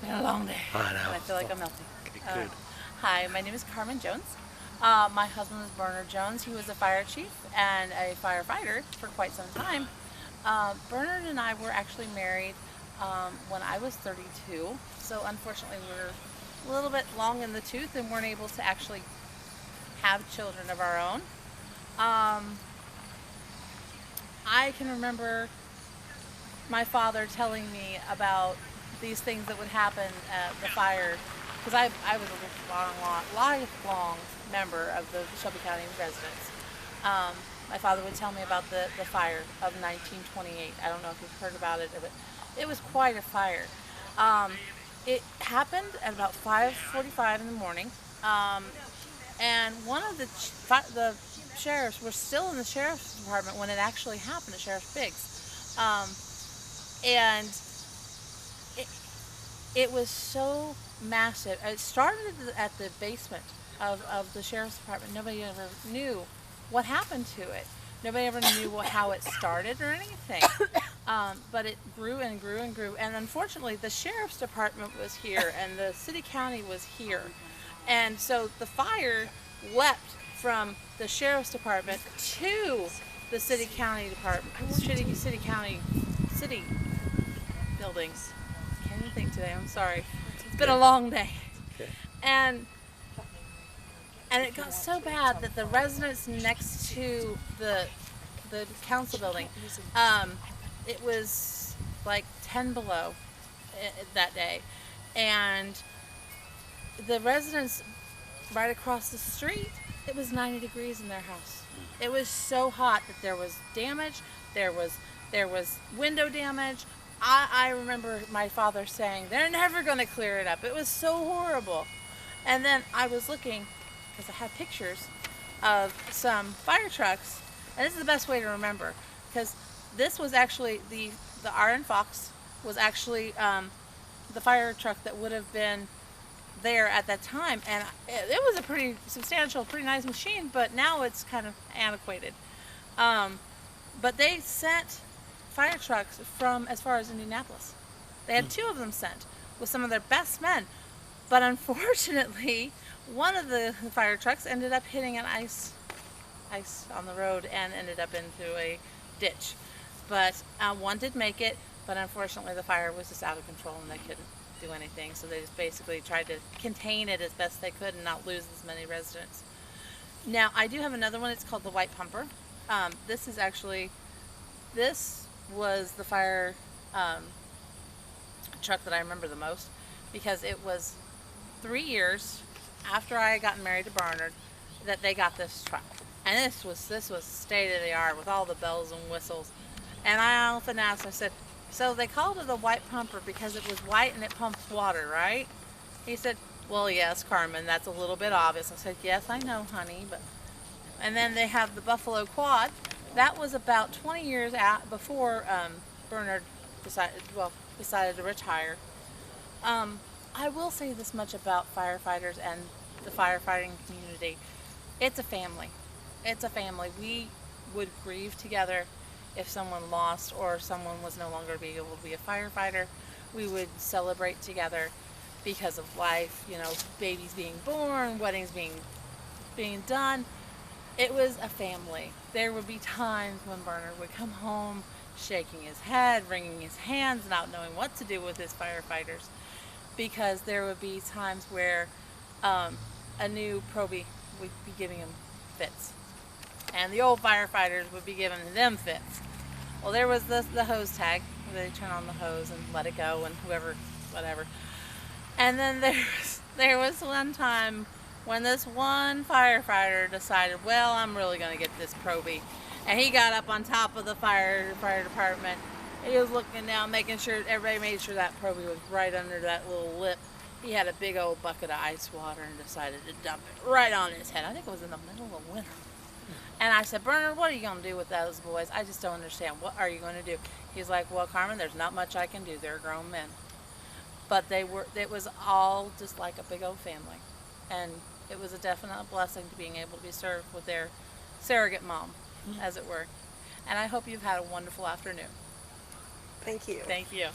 Been a long day. I know. And I feel like I'm melting. Good. Hi, my name is Carmen Jones. My husband is Bernard Jones. He was a fire chief and a firefighter for quite some time. Bernard and I were actually married when I was 32. So unfortunately, we're a little bit long in the tooth and weren't able to actually have children of our own. I can remember my father telling me about these things that would happen at the fire, because I was a lifelong member of the Shelby County residents. My father would tell me about the fire of 1928. I don't know if you've heard about it, but it was quite a fire. It happened at about 5:45 in the morning, and one of the sheriffs were still in the sheriff's department when it actually happened at Sheriff Biggs. And it was so massive. It started at the basement of the sheriff's department. Nobody ever knew what happened to it. Nobody ever knew how it started or anything. But it grew and grew and grew. And unfortunately, the sheriff's department was here and the city county was here. And so the fire leapt from the sheriff's department to the city county department, city buildings. Can't even think today. I'm sorry. It's been a long day. Okay. And it got so bad that the residents next to the council building, it was like 10 below that day, and the residents right across the street, it was 90 degrees in their house. It was so hot that there was damage. There was window damage. I remember my father saying, they're never going to clear it up. It was so horrible. And then I was looking, because I had pictures of some fire trucks, and this is the best way to remember, because this was actually, the Iron Fox was actually the fire truck that would have been there at that time, and it was a pretty substantial, pretty nice machine, but now it's kind of antiquated. But they sent fire trucks from as far as Indianapolis. They had two of them sent with some of their best men, but unfortunately one of the fire trucks ended up hitting an ice on the road and ended up into a ditch. But one did make it, but unfortunately the fire was just out of control and they couldn't do anything, so they just basically tried to contain it as best they could and not lose as many residents. Now I do have another one. It's called the White Pumper. This was the fire truck that I remember the most, because it was 3 years after I had gotten married to Bernard that they got this truck, and this was state of the art with all the bells and whistles. And I often asked, I said, so they called it a white pumper because it was white and it pumped water, right? He said, well, yes, Carmen, that's a little bit obvious. I said, yes, I know, honey. And then they have the Buffalo Quad. That was about 20 years before Bernard decided to retire. I will say this much about firefighters and the firefighting community. It's a family. It's a family. We would grieve together if someone lost or someone was no longer being able to be a firefighter. We would celebrate together because of life, babies being born, weddings being done. It was a family. There would be times when Bernard would come home shaking his head, wringing his hands, not knowing what to do with his firefighters, because there would be times where a new probie would be giving him fits, and the old firefighters would be giving them fits. Well, there was the hose tag, where they turn on the hose and let it go, and whatever. And then there was one time when this one firefighter decided, well, I'm really going to get this probie. And he got up on top of the fire department. He was looking down, making sure everybody made sure that probie was right under that little lip. He had a big old bucket of ice water and decided to dump it right on his head. I think it was in the middle of winter. And I said, Bernard, what are you going to do with those boys? I just don't understand. What are you going to do? He's like, well, Carmen, there's not much I can do. They're grown men. But it was all just like a big old family. And it was a definite blessing to being able to be served with their surrogate mom, as it were. And I hope you've had a wonderful afternoon. Thank you. Thank you.